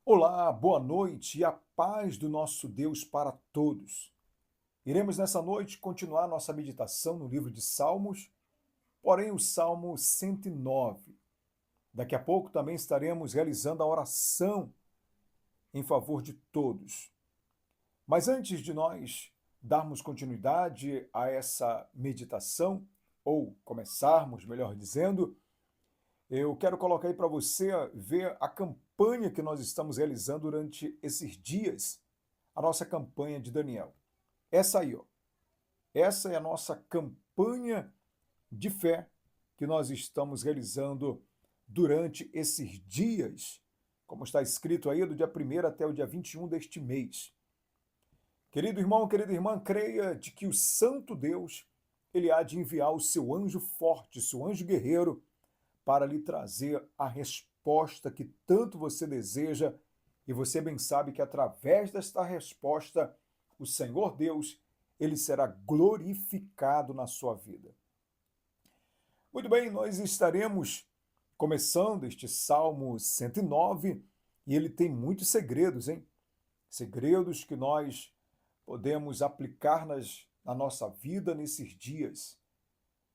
Olá, boa noite e a paz do nosso Deus para todos. Iremos nessa noite continuar nossa meditação no livro de Salmos, porém o Salmo 109. Daqui a pouco também estaremos realizando a oração em favor de todos. Mas antes de nós darmos continuidade a essa meditação, ou começarmos, melhor dizendo, eu quero colocar aí para você ver a campanha que nós estamos realizando durante esses dias, a nossa campanha de Daniel. Essa aí, ó. Essa é a nossa campanha de fé que nós estamos realizando durante esses dias, como está escrito aí, do dia 1º até o dia 21 deste mês. Querido irmão, querida irmã, creia de que o Santo Deus, ele há de enviar o seu anjo forte, seu anjo guerreiro, para lhe trazer a resposta que tanto você deseja, e você bem sabe que através desta resposta, o Senhor Deus, ele será glorificado na sua vida. Muito bem, nós estaremos começando este Salmo 109, e ele tem muitos segredos, hein? Segredos que nós podemos aplicar na nossa vida nesses dias.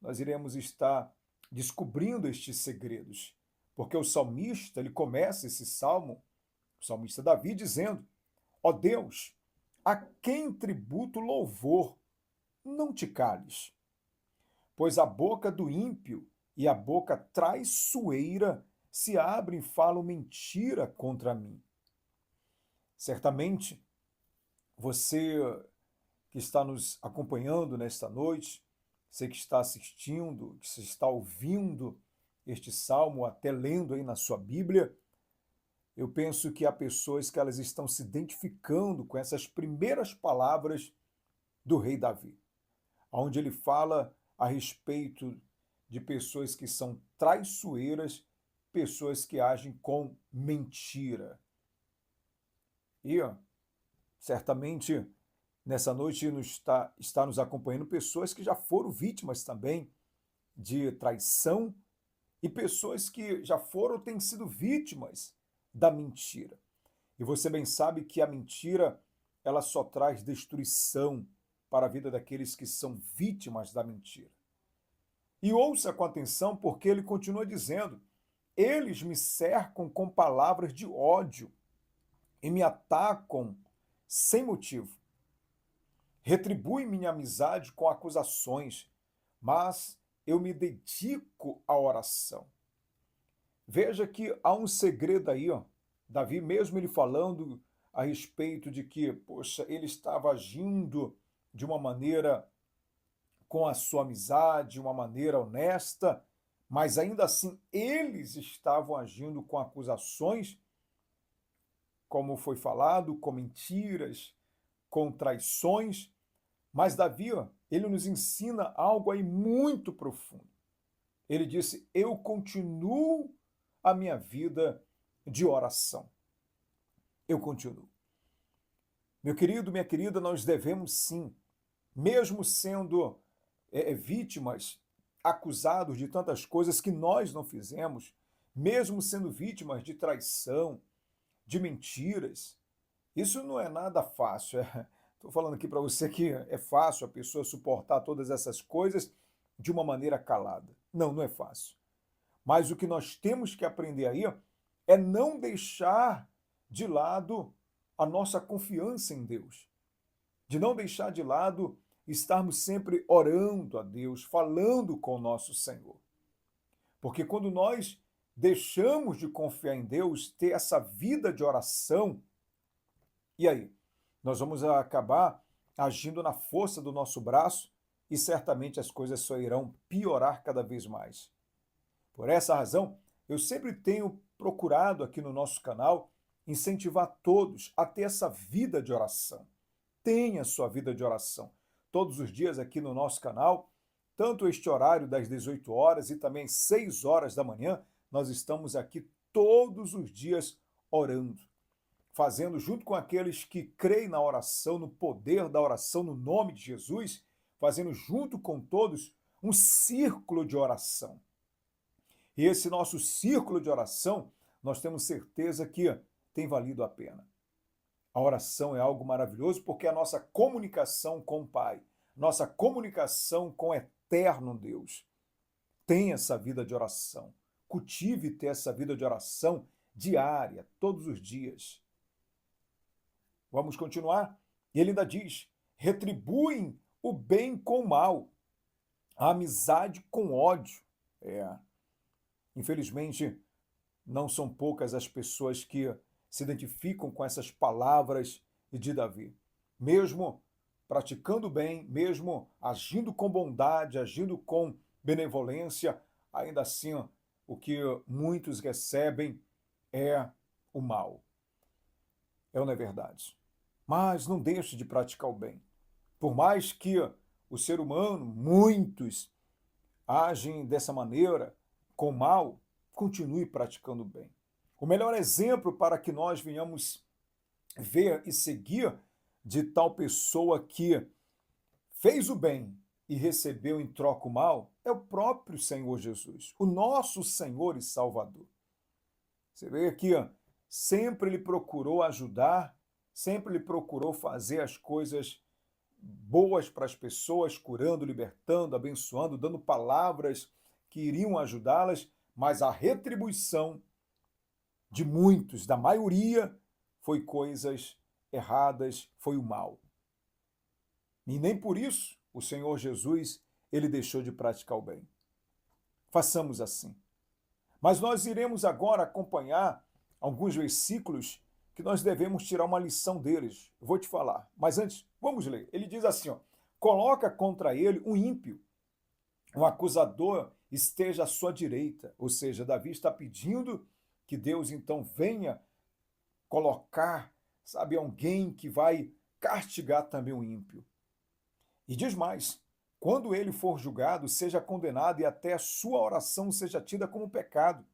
Nós iremos estar descobrindo estes segredos, porque o salmista, ele começa esse salmo, o salmista Davi, dizendo: ó Deus, a quem tributo louvor, não te cales, pois a boca do ímpio e a boca traiçoeira se abrem e falam mentira contra mim. Certamente, você que está nos acompanhando nesta noite, você que está assistindo, que você está ouvindo este salmo, até lendo aí na sua Bíblia, eu penso que há pessoas que elas estão se identificando com essas primeiras palavras do rei Davi, onde ele fala a respeito de pessoas que são traiçoeiras, pessoas que agem com mentira. E, ó, certamente, nessa noite está nos acompanhando pessoas que já foram vítimas também de traição e pessoas que já foram ou têm sido vítimas da mentira. E você bem sabe que a mentira, ela só traz destruição para a vida daqueles que são vítimas da mentira. E ouça com atenção, porque ele continua dizendo: eles me cercam com palavras de ódio e me atacam sem motivo. Retribuem minha amizade com acusações, mas eu me dedico à oração. Veja que há um segredo aí, ó. Davi, mesmo ele falando a respeito de que, poxa, ele estava agindo de uma maneira com a sua amizade, uma maneira honesta, mas ainda assim eles estavam agindo com acusações, como foi falado, com mentiras, com traições. Mas Davi, ó, ele nos ensina algo aí muito profundo. Ele disse: eu continuo a minha vida de oração. Eu continuo. Meu querido, minha querida, nós devemos sim, mesmo sendo vítimas, acusados de tantas coisas que nós não fizemos, mesmo sendo vítimas de traição, de mentiras, isso não é nada fácil. Estou falando aqui para você que é fácil a pessoa suportar todas essas coisas de uma maneira calada. Não, não é fácil. Mas o que nós temos que aprender aí é não deixar de lado a nossa confiança em Deus, de não deixar de lado estarmos sempre orando a Deus, falando com o nosso Senhor. Porque quando nós deixamos de confiar em Deus, ter essa vida de oração, e aí? Nós vamos acabar agindo na força do nosso braço e certamente as coisas só irão piorar cada vez mais. Por essa razão, eu sempre tenho procurado aqui no nosso canal incentivar todos a ter essa vida de oração. Tenha sua vida de oração. Todos os dias aqui no nosso canal, tanto este horário das 18 horas e também 6 horas da manhã, nós estamos aqui todos os dias orando, fazendo junto com aqueles que creem na oração, no poder da oração, no nome de Jesus, fazendo junto com todos um círculo de oração. E esse nosso círculo de oração, nós temos certeza que tem valido a pena. A oração é algo maravilhoso porque é a nossa comunicação com o Pai, nossa comunicação com o eterno Deus. Tenha essa vida de oração. Cultive ter essa vida de oração diária, todos os dias. Vamos continuar? E ele ainda diz: retribuem o bem com o mal, a amizade com ódio. Infelizmente, não são poucas as pessoas que se identificam com essas palavras de Davi. Mesmo praticando bem, mesmo agindo com bondade, agindo com benevolência, ainda assim o que muitos recebem é o mal. Não é verdade? Mas não deixe de praticar o bem. Por mais que o ser humano, muitos, agem dessa maneira, com o mal, continue praticando o bem. O melhor exemplo para que nós venhamos ver e seguir de tal pessoa que fez o bem e recebeu em troca o mal é o próprio Senhor Jesus, o nosso Senhor e Salvador. Você vê que sempre ele procurou ajudar, sempre ele procurou fazer as coisas boas para as pessoas, curando, libertando, abençoando, dando palavras que iriam ajudá-las, mas a retribuição de muitos, da maioria, foi coisas erradas, foi o mal. E nem por isso o Senhor Jesus, ele deixou de praticar o bem. Façamos assim. Mas nós iremos agora acompanhar alguns versículos que nós devemos tirar uma lição deles. Eu vou te falar. Mas antes, vamos ler. Ele diz assim, coloca contra ele um ímpio, um acusador esteja à sua direita. Ou seja, Davi está pedindo que Deus então venha colocar, alguém que vai castigar também o ímpio. E diz mais, quando ele for julgado, seja condenado e até a sua oração seja tida como pecado,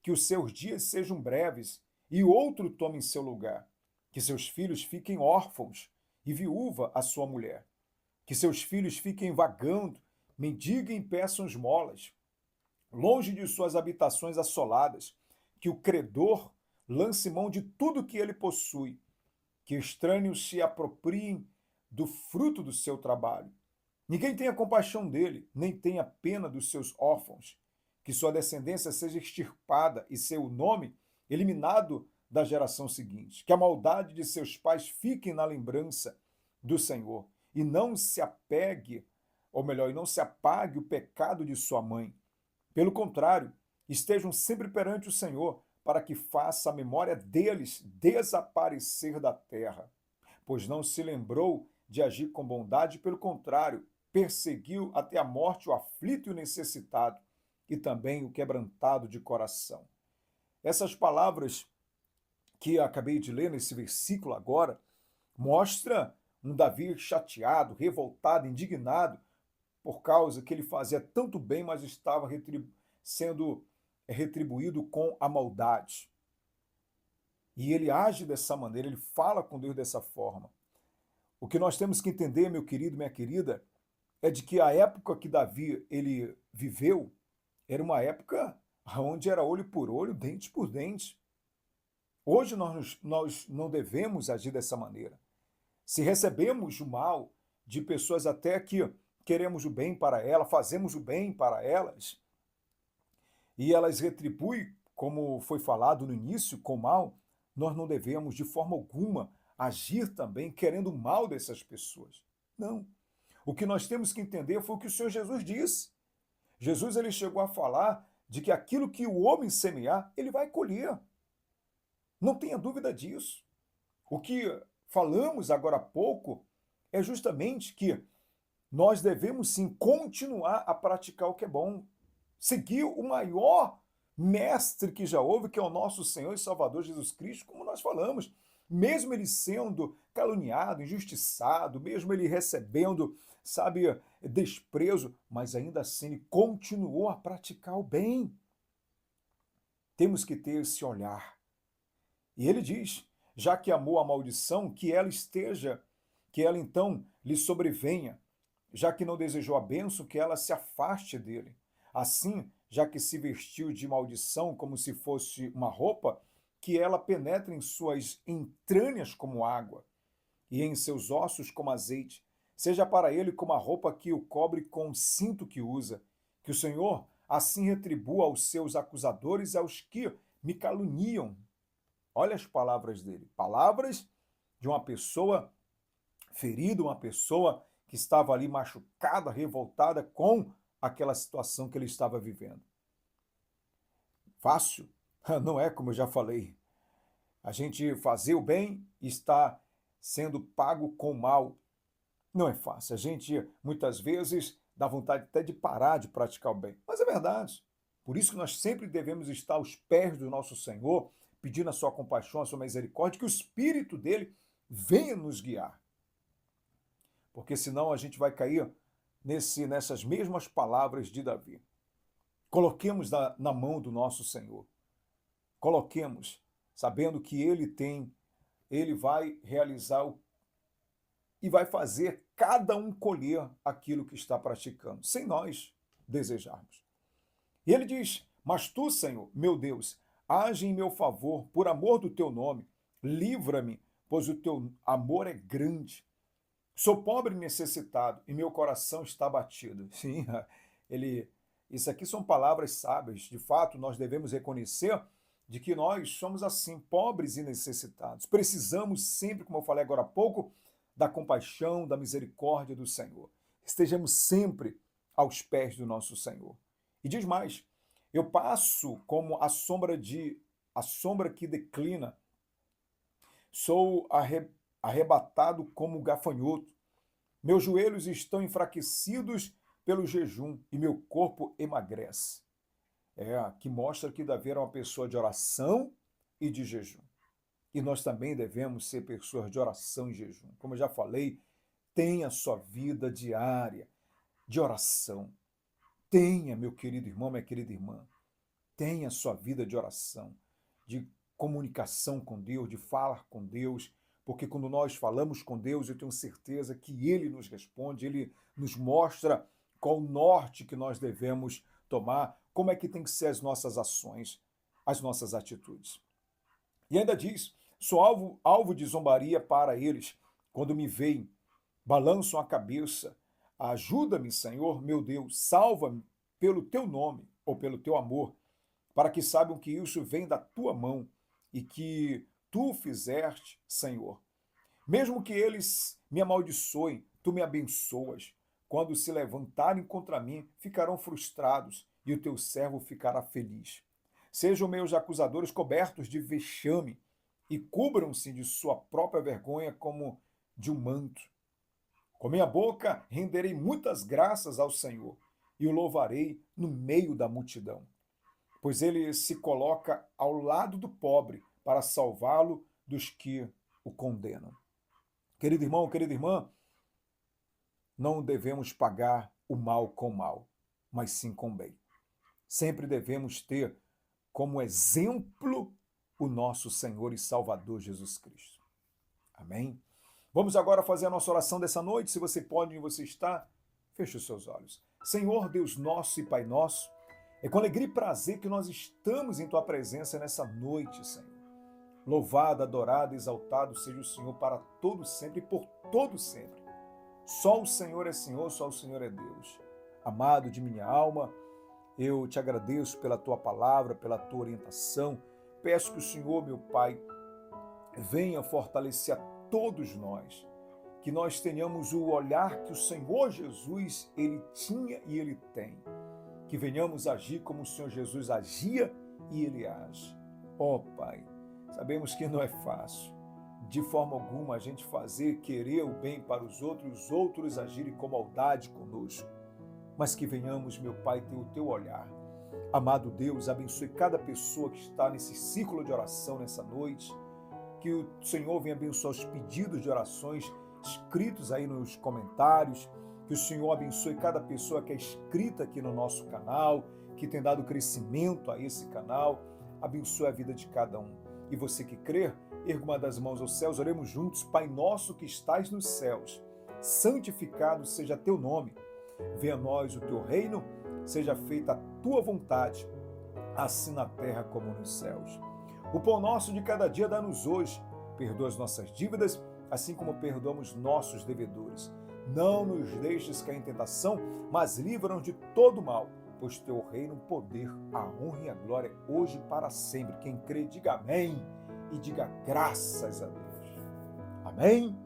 que os seus dias sejam breves e outro tome em seu lugar, que seus filhos fiquem órfãos e viúva a sua mulher, que seus filhos fiquem vagando, mendiguem e peçam esmolas, longe de suas habitações assoladas, que o credor lance mão de tudo que ele possui, que estranhos se apropriem do fruto do seu trabalho. Ninguém tenha compaixão dele, nem tenha pena dos seus órfãos, que sua descendência seja extirpada e seu nome eliminado da geração seguinte, que a maldade de seus pais fique na lembrança do Senhor, e não se apegue, ou melhor, e não se apague o pecado de sua mãe. Pelo contrário, estejam sempre perante o Senhor, para que faça a memória deles desaparecer da terra. Pois não se lembrou de agir com bondade, pelo contrário, perseguiu até a morte o aflito e o necessitado, e também o quebrantado de coração. Essas palavras que acabei de ler nesse versículo agora, mostra um Davi chateado, revoltado, indignado, por causa que ele fazia tanto bem, mas estava sendo retribuído com a maldade. E ele age dessa maneira, ele fala com Deus dessa forma. O que nós temos que entender, meu querido, minha querida, é de que a época que Davi ele viveu era uma época onde era olho por olho, dente por dente. Hoje nós não devemos agir dessa maneira. Se recebemos o mal de pessoas até que queremos o bem para elas, fazemos o bem para elas, e elas retribuem, como foi falado no início, com mal, nós não devemos de forma alguma agir também querendo o mal dessas pessoas. Não. O que nós temos que entender foi o que o Senhor Jesus disse. Jesus ele chegou a falar de que aquilo que o homem semear, ele vai colher. Não tenha dúvida disso. O que falamos agora há pouco é justamente que nós devemos sim continuar a praticar o que é bom. Seguir o maior mestre que já houve, que é o nosso Senhor e Salvador Jesus Cristo, como nós falamos. Mesmo ele sendo caluniado, injustiçado, mesmo ele recebendo, desprezo, mas ainda assim ele continuou a praticar o bem. Temos que ter esse olhar. E ele diz, já que amou a maldição, que ela então lhe sobrevenha, já que não desejou a bênção, que ela se afaste dele. Assim, já que se vestiu de maldição como se fosse uma roupa, que ela penetre em suas entranhas como água, e em seus ossos como azeite. Seja para ele como a roupa que o cobre com o cinto que usa. Que o Senhor assim retribua aos seus acusadores e aos que me caluniam. Olha as palavras dele. Palavras de uma pessoa ferida, uma pessoa que estava ali machucada, revoltada com aquela situação que ele estava vivendo. Fácil? Não é, como eu já falei. A gente fazer o bem e está sendo pago com o mal. Não é fácil. A gente, muitas vezes, dá vontade até de parar de praticar o bem. Mas é verdade. Por isso que nós sempre devemos estar aos pés do nosso Senhor, pedindo a sua compaixão, a sua misericórdia, que o Espírito dele venha nos guiar. Porque senão a gente vai cair nessas mesmas palavras de Davi. Coloquemos na mão do nosso Senhor. Coloquemos, sabendo que ele vai realizar e vai fazer cada um colher aquilo que está praticando, sem nós desejarmos. E ele diz: mas tu, Senhor, meu Deus, age em meu favor, por amor do teu nome, livra-me, pois o teu amor é grande. Sou pobre e necessitado, e meu coração está batido. Sim, isso aqui são palavras sábias. De fato, nós devemos reconhecer de que nós somos assim, pobres e necessitados. Precisamos sempre, como eu falei agora há pouco, da compaixão, da misericórdia do Senhor. Estejamos sempre aos pés do nosso Senhor. E diz mais: eu passo como a sombra que declina. Sou arrebatado como gafanhoto. Meus joelhos estão enfraquecidos pelo jejum e meu corpo emagrece. Que mostra que Davi era uma pessoa de oração e de jejum. E nós também devemos ser pessoas de oração e jejum. Como eu já falei, tenha sua vida diária de oração. Tenha, meu querido irmão, minha querida irmã, tenha sua vida de oração, de comunicação com Deus, de falar com Deus, porque quando nós falamos com Deus, eu tenho certeza que Ele nos responde, Ele nos mostra qual o norte que nós devemos tomar, como é que tem que ser as nossas ações, as nossas atitudes. E ainda diz: sou alvo de zombaria para eles, quando me veem, balançam a cabeça. Ajuda-me, Senhor, meu Deus, salva-me pelo teu nome ou pelo teu amor, para que saibam que isso vem da tua mão e que tu fizeste, Senhor. Mesmo que eles me amaldiçoem, tu me abençoas. Quando se levantarem contra mim, ficarão frustrados e o teu servo ficará feliz. Sejam meus acusadores cobertos de vexame e cubram-se de sua própria vergonha como de um manto. Com minha boca renderei muitas graças ao Senhor e o louvarei no meio da multidão, pois ele se coloca ao lado do pobre para salvá-lo dos que o condenam. Querido irmão, querida irmã, não devemos pagar o mal com o mal, mas sim com o bem. Sempre devemos ter como exemplo o nosso Senhor e Salvador Jesus Cristo. Amém? Vamos agora fazer a nossa oração dessa noite. Se você pode, onde você está, feche os seus olhos. Senhor, Deus nosso e Pai nosso, é com alegria e prazer que nós estamos em Tua presença nessa noite, Senhor. Louvado, adorado, exaltado seja o Senhor para todo sempre e por todo sempre. Só o Senhor é Senhor, só o Senhor é Deus. Amado de minha alma, eu te agradeço pela Tua palavra, pela Tua orientação. Peço que o Senhor, meu Pai, venha fortalecer a todos nós, que nós tenhamos o olhar que o Senhor Jesus, Ele tinha e Ele tem. Que venhamos agir como o Senhor Jesus agia e Ele age. Ó Pai, sabemos que não é fácil, de forma alguma, a gente querer o bem para os outros agirem com maldade conosco. Mas que venhamos, meu Pai, ter o Teu olhar. Amado Deus, abençoe cada pessoa que está nesse ciclo de oração nessa noite. Que o Senhor venha abençoar os pedidos de orações escritos aí nos comentários. Que o Senhor abençoe cada pessoa que é inscrita aqui no nosso canal, que tem dado crescimento a esse canal. Abençoe a vida de cada um. E você que crer, erga uma das mãos aos céus, oremos juntos. Pai nosso que estais nos céus, santificado seja teu nome. Venha a nós o teu reino, seja feita a tua vontade, assim na terra como nos céus. O pão nosso de cada dia dá-nos hoje. Perdoa as nossas dívidas, assim como perdoamos nossos devedores. Não nos deixes cair em tentação, mas livra-nos de todo mal, pois teu reino, o poder, a honra e a glória, hoje e para sempre. Quem crê, diga amém e diga graças a Deus. Amém?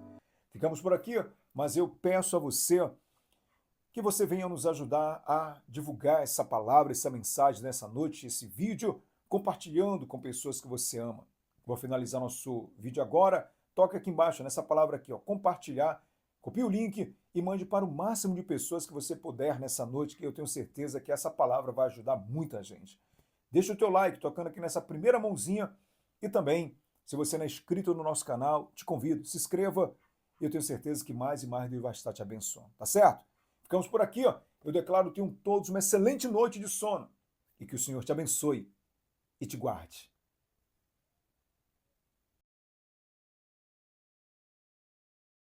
Ficamos por aqui, mas eu peço a você que você venha nos ajudar a divulgar essa palavra, essa mensagem nessa noite, esse vídeo, compartilhando com pessoas que você ama. Vou finalizar nosso vídeo agora. Toca aqui embaixo, nessa palavra aqui, ó, compartilhar. Copie o link e mande para o máximo de pessoas que você puder nessa noite, que eu tenho certeza que essa palavra vai ajudar muita gente. Deixa o teu like, tocando aqui nessa primeira mãozinha. E também, se você não é inscrito no nosso canal, te convido, se inscreva. E eu tenho certeza que mais e mais Deus vai estar te abençoando. Tá certo? Ficamos por aqui, ó. Eu declaro que tenham todos uma excelente noite de sono. E que o Senhor te abençoe e te guarde.